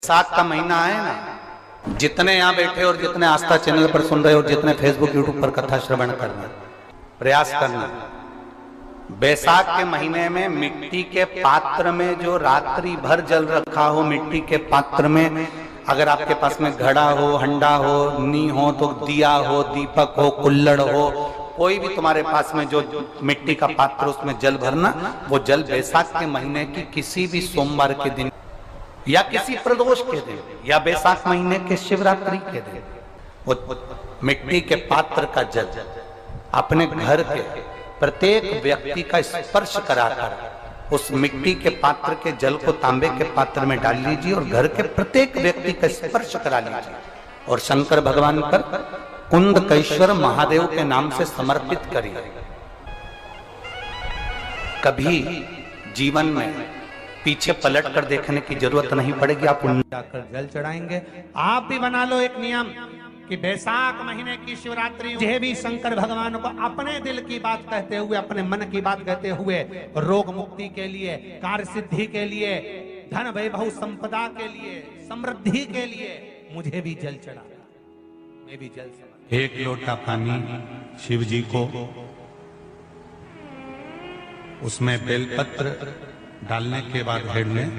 साथ का महीना है ना, जितने यहाँ बैठे और जितने आस्था चैनल पर सुन रहे और जितने फेसबुक यूट्यूब पर कथा श्रवण करना, प्रयास करना, बैसाख के महीने में मिट्टी के पात्र में जो रात्रि भर जल रखा हो, मिट्टी के पात्र में अगर आपके पास में घड़ा हो, हंडा हो, नी हो, तो दिया हो, दीपक हो, कुल्लड़ हो, कोई भी तुम्हारे पास में जो मिट्टी का पात्र, उसमें जल भरना। वो जल बैसाख के महीने की किसी भी सोमवार के दिन या किसी प्रदोष के दिन या बैसाख महीने के शिवरात्रि के दिन वो मिट्टी के पात्र का जल अपने घर के प्रत्येक व्यक्ति का स्पर्श कराकर उस मिट्टी के पात्र के जल को तांबे के पात्र में डाल लीजिए और घर के प्रत्येक व्यक्ति का स्पर्श करा लीजिए और शंकर भगवान पर कुंडकेश्वर महादेव के नाम से समर्पित करिए। कभी जीवन में पीछे पलट कर देखने की जरूरत नहीं पड़ेगी। आप जाकर जल चढ़ाएंगे। आप भी बना लो एक नियम कि बैसाख महीने की शिवरात्रि मुझे भी शंकर भगवान को अपने दिल की बात कहते हुए, अपने मन की बात कहते हुए, रोग मुक्ति के लिए, कार्य सिद्धि के लिए, धन वैभव संपदा के लिए, समृद्धि के लिए मुझे भी जल चढ़ा, मैं भी जल चढ़ा। एक लोटा पानी शिव जी को, उसमें बेलपत्र डालने के बाद हेड लें,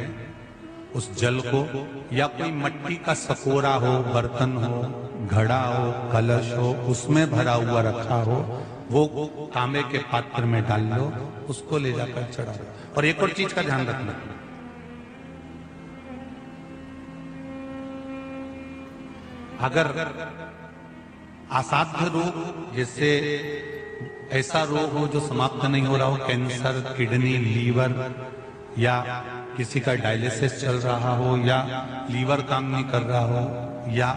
उस जल को या कोई मिट्टी का सकोरा हो, बर्तन हो, घड़ा हो, कलश हो, उसमें भरा हुआ रखा हो, वो तांबे के पात्र में डाल लो, उसको ले जाकर चढ़ाओ। और एक और चीज का ध्यान रखना, अगर असाध्य रोग, जैसे ऐसा रोग हो जो समाप्त नहीं हो रहा हो, कैंसर, किडनी, लीवर, या किसी का डायलिसिस चल रहा हो, या लीवर काम नहीं कर रहा हो, या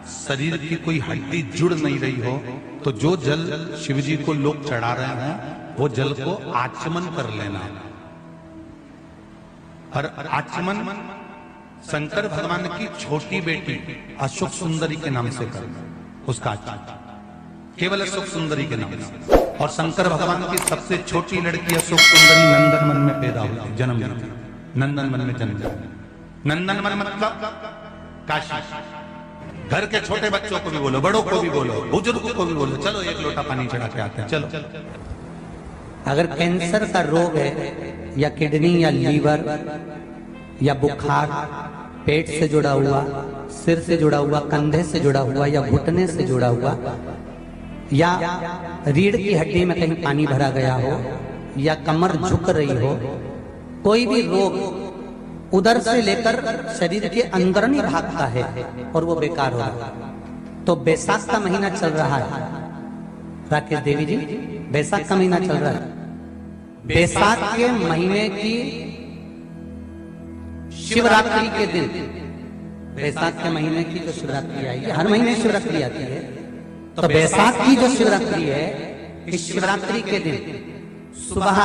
शरीर की कोई हड्डी जुड़ नहीं रही हो, तो जो जल शिवजी को लोग चढ़ा रहे हैं वो जल को आचमन कर लेना। और आचमन शंकर भगवान की छोटी बेटी अशोक सुंदरी के नाम से करना, उसका आचमन केवल अशोक सुंदरी के नाम से। और शंकर भगवान की सबसे छोटी लड़की अशोक सुंदरी नंदन वन में पैदा हुई, जन्म ली, नंदन वन में जन्म। नंदन वन मतलब काशी। घर के छोटे बच्चों को भी बोलो, बड़ों को भी बोलो, बुजुर्गों को भी बोलो, चलो एक लोटा पानी चढ़ा के आते हैं, चलो। अगर कैंसर का रोग है या किडनी या लीवर या बुखार, पेट से जुड़ा हुआ, सिर से जुड़ा हुआ, कंधे से जुड़ा हुआ या घुटने से जुड़ा हुआ, या रीढ़ की हड्डी में कहीं पानी भरा गया हो, या कमर झुक रही हो, कोई भी रोग उधर से लेकर शरीर के अंदर नहीं भागता है और वो बेकार हो रहा है। तो बैसाख का महीना चल रहा है राकेश देवी जी, बैसाख का महीना चल रहा है। बैसाख के महीने की शिवरात्रि के दिन, बैसाख के महीने की जो शिवरात्रि आएगी, हर महीने शिवरात्रि आती है, तो बैसाख की जो शिवरात्रि है, इस शिवरात्रि के दिन सुबह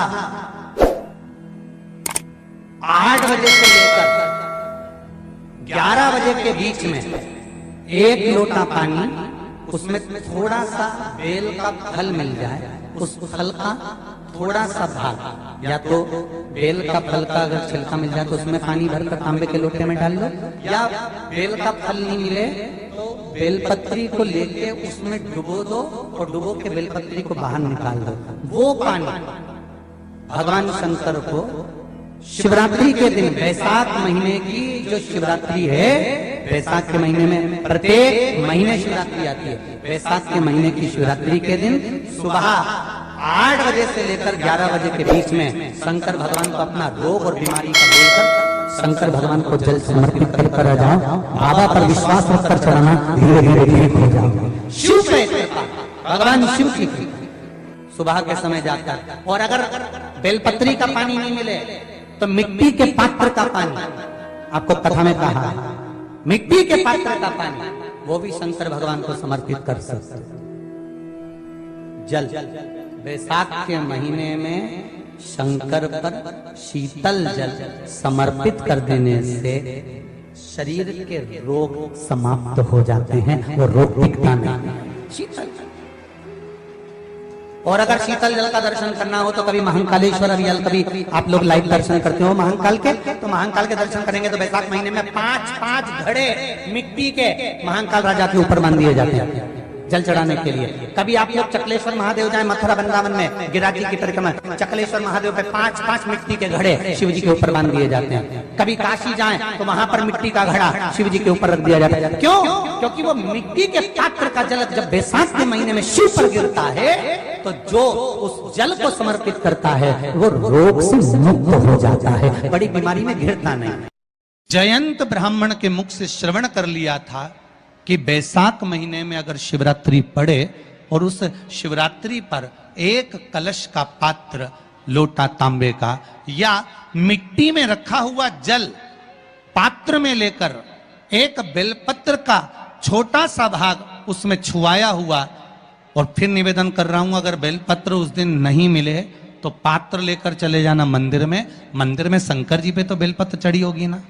8 बजे से लेकर 11 बजे के बीच में एक लोटा पानी, उसमें थोड़ा सा बेल का फल मिल जाए, उस फल का थोड़ा सा भाग, या तो बेल का फल का अगर छिलका मिल जाए तो उसमें पानी भरकर तांबे के लोटे में डाल लो, या बेल का फल नहीं मिले तो बेलपत्री को लेके उसमें डुबो दो और डुबो के बेलपत्री को बाहर निकाल दो। वो पानी भगवान शंकर को शिवरात्रि के दिन, बैसाख महीने की जो शिवरात्रि है, बैसाख के महीने में प्रत्येक महीने शिवरात्रि आती है, बैसाख के महीने की शिवरात्रि के दिन सुबह 8 बजे से लेकर 11 बजे के बीच में शंकर भगवान को अपना रोग और बीमारी का बोलकर शंकर भगवान को जल समर्पित कर आ जाओ। बाबा पर विश्वास रखकर चढ़ाना, धीरे धीरे ठीक हो जाओ। शिव पे भगवान शिव की सुबह के समय जाकर, और अगर बेलपत्री का पानी नहीं मिले तो मिट्टी के पात्र का पानी, आपको कथा में कहा है, मिट्टी के पात्र का पानी, वो भी शंकर भगवान को समर्पित कर सकते। जल बैसाख के महीने में शंकर पर शीतल जल समर्पित कर देने से शरीर के रोग समाप्त हो जाते हैं, वो रोग टिकता नहीं। शीतल और अगर शीतल जल का दर्शन करना हो तो कभी महाकालेश्वर अभियाल, कभी आप लोग लाइव दर्शन करते हो महाकाल के, तो महाकाल के दर्शन करेंगे तो वैशाख महीने में 5-5 घड़े मिट्टी के महाकाल राजा के ऊपर बांध दिए जाते हैं जल चढ़ाने के लिए। कभी आप लोग चकलेश्वर महादेव जाए मथुरा वृंदावन में गिरिराज जी की परिक्रमा, चकलेश्वर महादेव पे 5-5 मिट्टी के घड़े शिव जी के ऊपर बांध दिए जाते हैं। कभी काशी जाएं तो वहां पर मिट्टी का घड़ा शिव जी के ऊपर रख दिया जाता है। क्यों? क्योंकि वो मिट्टी के पात्र का जल जब बैसाख के महीने में शिव पर गिरता है तो जो उस जल को समर्पित करता है वो रोग से मुक्त हो जाता है, बड़ी बीमारी में घिरता नहीं। जयंत ब्राह्मण के मुख से श्रवण कर लिया था कि बैसाख महीने में अगर शिवरात्रि पड़े और उस शिवरात्रि पर एक कलश का पात्र, लोटा तांबे का या मिट्टी में रखा हुआ जल पात्र में लेकर एक बेलपत्र का छोटा सा भाग उसमें छुआया हुआ, और फिर निवेदन कर रहा हूं अगर बेलपत्र उस दिन नहीं मिले तो पात्र लेकर चले जाना मंदिर में। मंदिर में शंकर जी पे तो बेलपत्र चढ़ी होगी ना,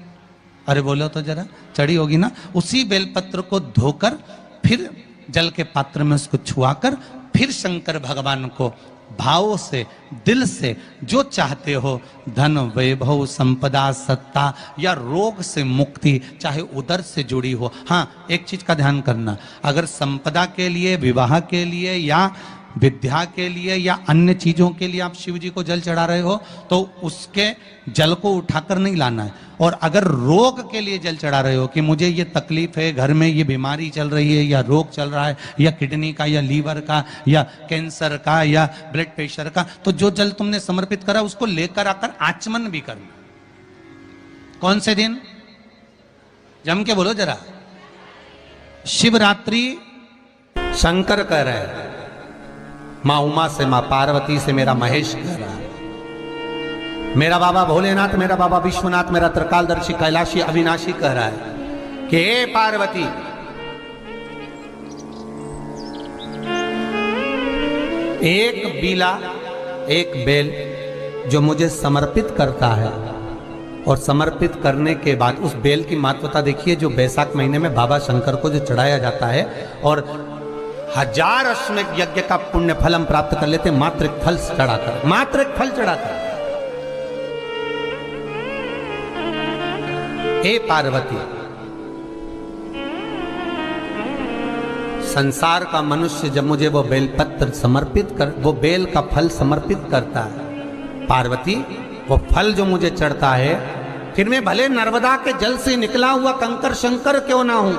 अरे बोलो तो जरा, चढ़ी होगी ना। उसी बेलपत्र को धोकर फिर जल के पात्र में उसको छुआकर फिर शंकर भगवान को भाव से, दिल से जो चाहते हो, धन वैभव संपदा सत्ता या रोग से मुक्ति, चाहे उदर से जुड़ी हो। हाँ, एक चीज का ध्यान करना, अगर संपदा के लिए, विवाह के लिए या विद्या के लिए या अन्य चीजों के लिए आप शिव जी को जल चढ़ा रहे हो तो उसके जल को उठाकर नहीं लाना है। और अगर रोग के लिए जल चढ़ा रहे हो कि मुझे ये तकलीफ है, घर में ये बीमारी चल रही है या रोग चल रहा है या किडनी का या लीवर का या कैंसर का या ब्लड प्रेशर का, तो जो जल तुमने समर्पित करा उसको लेकर आकर आचमन भी करना। कौन से दिन? जम के बोलो जरा। शिवरात्रि। शंकर कह रहे हैं, माँ उमा से, माँ पार्वती से मेरा महेश कह रहा है, मेरा बाबा भोलेनाथ, मेरा बाबा विश्वनाथ, मेरा त्रिकालदर्शी कैलाशी अविनाशी कह रहा है कि हे पार्वती, एक बीला, एक बेल जो मुझे समर्पित करता है और समर्पित करने के बाद उस बेल की महत्वता देखिए, जो बैसाख महीने में बाबा शंकर को जो चढ़ाया जाता है और 1000 अश्वमेध यज्ञ का पुण्य फल हम प्राप्त कर लेते, मात्र एक फल चढ़ाकर, मात्र एक फल चढ़ाकर। हे पार्वती, संसार का मनुष्य जब मुझे वो बेलपत्र समर्पित कर, वो बेल का फल समर्पित करता है, पार्वती वो फल जो मुझे चढ़ता है, फिर मैं भले नर्मदा के जल से निकला हुआ कंकर शंकर क्यों ना हूं,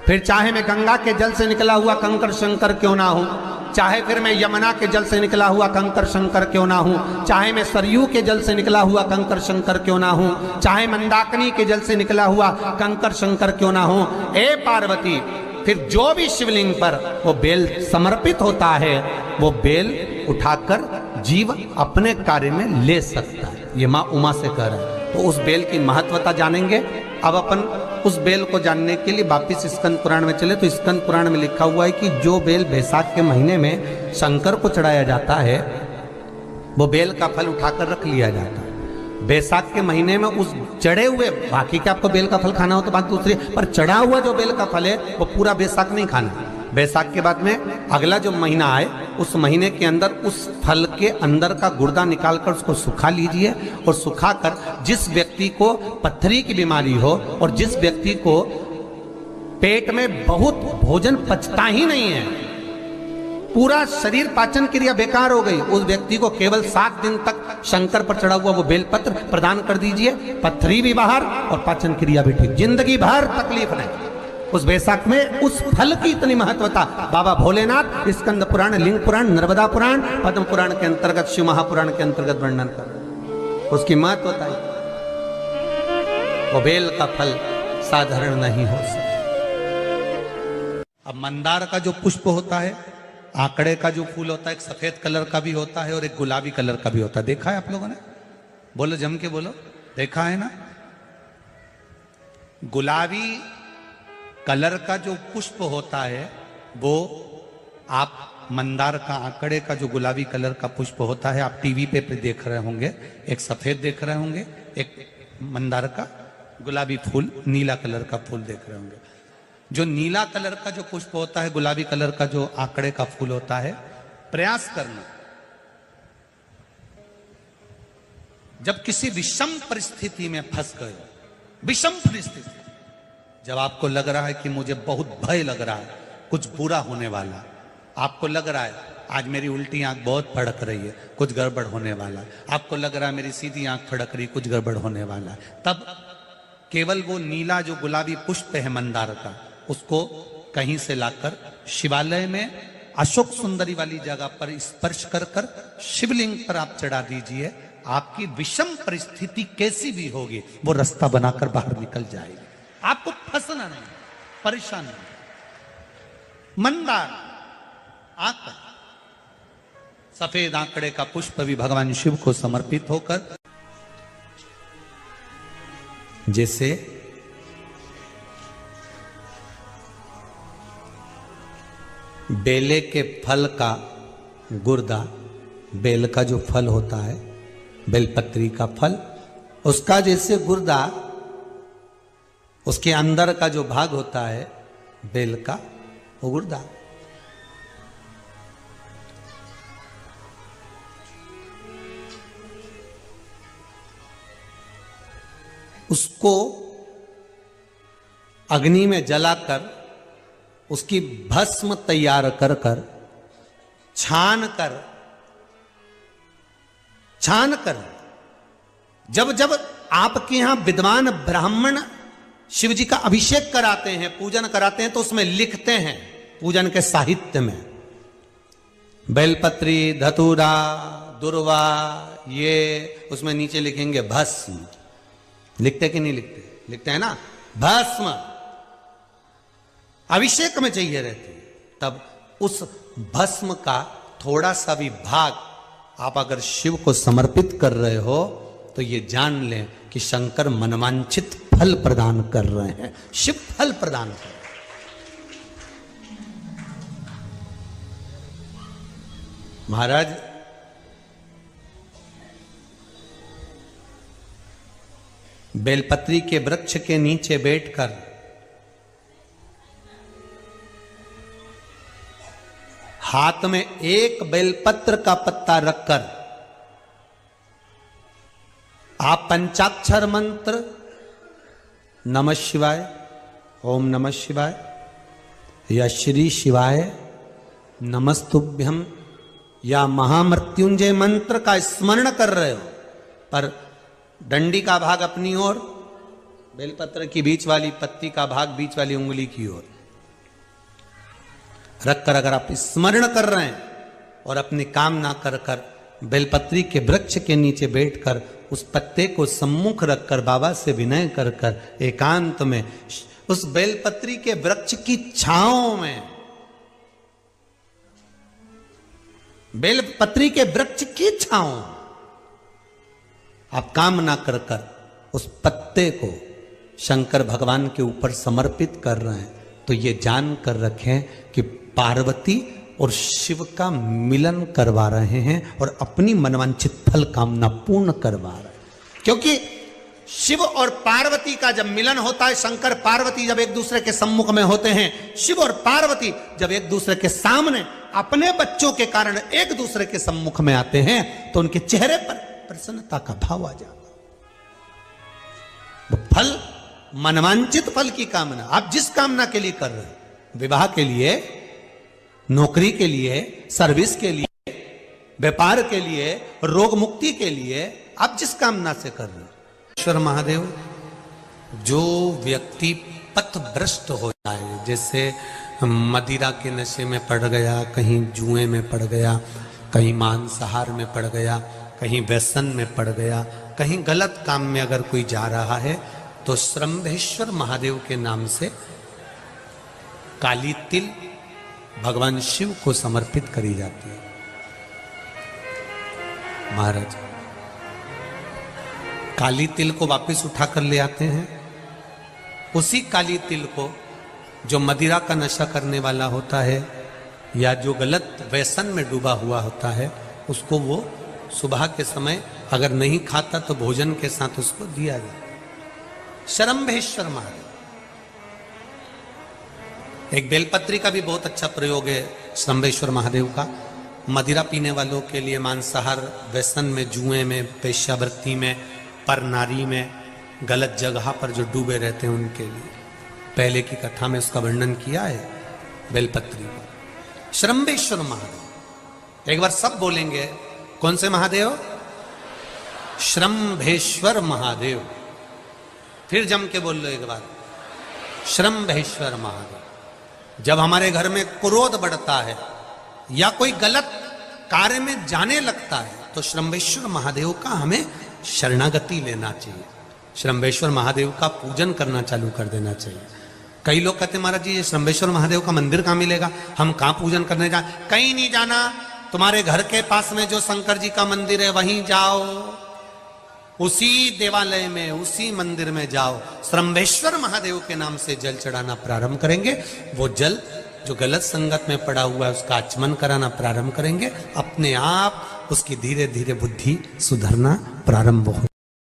फिर चाहे मैं गंगा के जल से निकला हुआ कंकर शंकर क्यों ना हूं, चाहे फिर मैं यमुना के जल से निकला हुआ कंकर शंकर क्यों ना हूं, चाहे मैं सरयू के जल से निकला हुआ कंकर शंकर क्यों ना हूं, चाहे मंदाकिनी के जल से निकला हुआ कंकर शंकर क्यों ना हूं, ए पार्वती, फिर जो भी शिवलिंग पर वो बेल समर्पित होता है वो बेल उठाकर जीव अपने कार्य में ले सकता है। ये माँ उमा से कह रहा है। तो उस बेल की महत्वता जानेंगे। अब अपन उस बेल को जानने के लिए वापिस स्कंद पुराण में चले, तो स्कंद पुराण में लिखा हुआ है कि जो बेल बैसाख के महीने में शंकर को चढ़ाया जाता है वो बेल का फल उठाकर रख लिया जाता है। बैसाख के महीने में उस चढ़े हुए, बाकी के आपको बेल का फल खाना हो तो बात दूसरी, पर चढ़ा हुआ जो बेल का फल है वो पूरा बैसाख नहीं खाना। बैसाख के बाद में अगला जो महीना आए उस महीने के अंदर उस फल के अंदर का गुर्दा निकालकर उसको सुखा लीजिए, और सुखाकर जिस व्यक्ति को पत्थरी की बीमारी हो और जिस व्यक्ति को पेट में बहुत भोजन पचता ही नहीं है, पूरा शरीर पाचन क्रिया बेकार हो गई, उस व्यक्ति को केवल 7 दिन तक शंकर पर चढ़ा हुआ वो बेलपत्र प्रदान कर दीजिए। पत्थरी भी बाहर और पाचन क्रिया भी ठीक, जिंदगी भर तकलीफ नहीं। उस बैसाख में उस फल की इतनी महत्वता बाबा भोलेनाथ स्कंद पुराण, लिंग पुराण, नर्मदा पुराण, पद्म पुराण के अंतर्गत, शिव महापुराण के अंतर्गत वर्णन कर, उसकी महत्वता है। वो बेल का फल साधारण नहीं हो सकता। अब मंदार का जो पुष्प होता है, आंकड़े का जो फूल होता है, एक सफेद कलर का भी होता है और एक गुलाबी कलर का भी होता है। देखा है आप लोगों ने? बोलो, जम के बोलो, देखा है ना? गुलाबी कलर का जो पुष्प होता है वो आप मंदार का, आंकड़े का जो गुलाबी कलर का पुष्प होता है, आप टीवी पे देख रहे होंगे, एक सफेद देख रहे होंगे, एक मंदार का गुलाबी फूल, नीला कलर का फूल देख रहे होंगे। जो नीला कलर का जो पुष्प होता है, गुलाबी कलर का जो आंकड़े का फूल होता है, प्रयास करना। जब किसी विषम परिस्थिति में फंस गए, विषम परिस्थिति, जब आपको लग रहा है कि मुझे बहुत भय लग रहा है, कुछ बुरा होने वाला, आपको लग रहा है आज मेरी उल्टी आंख बहुत फड़क रही है, कुछ गड़बड़ होने वाला है, आपको लग रहा है मेरी सीधी आंख फड़क रही, कुछ गड़बड़ होने वाला है, तब केवल वो नीला जो गुलाबी पुष्प है मंदार का, उसको कहीं से लाकर शिवालय में अशोक सुंदरी वाली जगह पर स्पर्श कर कर शिवलिंग पर आप चढ़ा दीजिए। आपकी विषम परिस्थिति कैसी भी होगी वो रास्ता बनाकर बाहर निकल जाएगी। आपको फंसना नहीं, परेशान नहीं। मंदार आंकड़ा, सफेद आंकड़े का पुष्प भी भगवान शिव को समर्पित होकर, जैसे बेले के फल का गुर्दा, बेल का जो फल होता है, बेलपत्री का फल, उसका जैसे गुर्दा, उसके अंदर का जो भाग होता है बेल का, वो गुर्दा, उसको अग्नि में जलाकर उसकी भस्म तैयार कर कर छान कर जब जब आपके यहां विद्वान ब्राह्मण शिव जी का अभिषेक कराते हैं, पूजन कराते हैं, तो उसमें लिखते हैं पूजन के साहित्य में बेलपत्री, धतूरा, दुर्वा, ये उसमें नीचे लिखेंगे भस्म। लिखते कि नहीं लिखते? लिखते हैं ना, भस्म अभिषेक में चाहिए रहती है। तब उस भस्म का थोड़ा सा भी भाग आप अगर शिव को समर्पित कर रहे हो तो ये जान लें कि शंकर मनवांछित फल प्रदान कर रहे हैं। शिव फल प्रदान कर रहे हैं। महाराज बेलपत्री के वृक्ष के नीचे बैठकर हाथ में एक बेलपत्र का पत्ता रखकर आप पंचाक्षर मंत्र नमः शिवाय, ओम नमः शिवाय या श्री शिवाय नमस्तुभ्यम या महामृत्युंजय मंत्र का स्मरण कर रहे हो, पर डंडी का भाग अपनी ओर, बेलपत्र की बीच वाली पत्ती का भाग बीच वाली उंगली की ओर रखकर अगर आप स्मरण कर रहे हैं और अपनी कामना कर कर बेलपत्री के वृक्ष के नीचे बैठकर उस पत्ते को सम्मुख रखकर बाबा से विनय कर कर एकांत में उस बेलपत्री के वृक्ष की छांव में, बेलपत्री के वृक्ष की छांव आप कामना कर कर उस पत्ते को शंकर भगवान के ऊपर समर्पित कर रहे हैं, तो ये जान कर रखें कि पार्वती और शिव का मिलन करवा रहे हैं और अपनी मनवांछित फल कामना पूर्ण करवा रहे हैं। क्योंकि शिव और पार्वती का जब मिलन होता है, शंकर पार्वती जब एक दूसरे के सम्मुख में होते हैं, शिव और पार्वती जब एक दूसरे के सामने अपने बच्चों के कारण एक दूसरे के सम्मुख में आते हैं, तो उनके चेहरे पर प्रसन्नता का भाव आ जाता। वो फल, मनवांचित फल की कामना आप जिस कामना के लिए कर रहे हैं, विवाह के लिए, नौकरी के लिए, सर्विस के लिए, व्यापार के लिए, रोग मुक्ति के लिए, आप जिस कामना से कर रहे हैं, ईश्वर महादेव, जो व्यक्ति पथभ्रष्ट हो जाए, जैसे मदिरा के नशे में पड़ गया, कहीं जुए में पड़ गया, कहीं मांसाहार में पड़ गया, कहीं व्यसन में पड़ गया, कहीं गलत काम में अगर कोई जा रहा है, तो श्रंभेश्वर महादेव के नाम से काली तिल भगवान शिव को समर्पित करी जाती है। महाराज काली तिल को वापस उठाकर ले आते हैं। उसी काली तिल को जो मदिरा का नशा करने वाला होता है या जो गलत व्यसन में डूबा हुआ होता है, उसको वो सुबह के समय अगर नहीं खाता तो भोजन के साथ उसको दिया जाए। श्रंभेश्वर महादेव, एक बेलपत्री का भी बहुत अच्छा प्रयोग है श्रंभेश्वर महादेव का। मदिरा पीने वालों के लिए, मांसाहार, व्यसन में, जुए में, पेशावृत्ति में, पर नारी में, गलत जगह पर जो डूबे रहते हैं उनके लिए। पहले की कथा में उसका वर्णन किया है बेलपत्री पर। श्रम्भेश्वर महादेव, एक बार सब बोलेंगे, कौन से महादेव? श्रम्भेश्वर महादेव। फिर जम के बोल लो एक बार, श्रम्भेश्वर महादेव। जब हमारे घर में क्रोध बढ़ता है या कोई गलत कार्य में जाने लगता है तो श्रम्भेश्वर महादेव का हमें शरणागति लेना चाहिए, श्रम्भेश्वर महादेव का पूजन करना चालू कर देना चाहिए। कई लोग कहते हैं महाराज जी ये श्रम्भेश्वर महादेव का मंदिर कहाँ मिलेगा, हम कहाँ पूजन करने जाए? कहीं नहीं जाना, तुम्हारे घर के पास में जो शंकर जी का मंदिर है वहीं जाओ, उसी देवालय में, उसी मंदिर में जाओ, श्रम्भेश्वर महादेव के नाम से जल चढ़ाना प्रारंभ करेंगे। वो जल जो गलत संगत में पड़ा हुआ है उसका आचमन कराना प्रारंभ करेंगे, अपने आप उसकी धीरे धीरे बुद्धि सुधरना प्रारंभ हो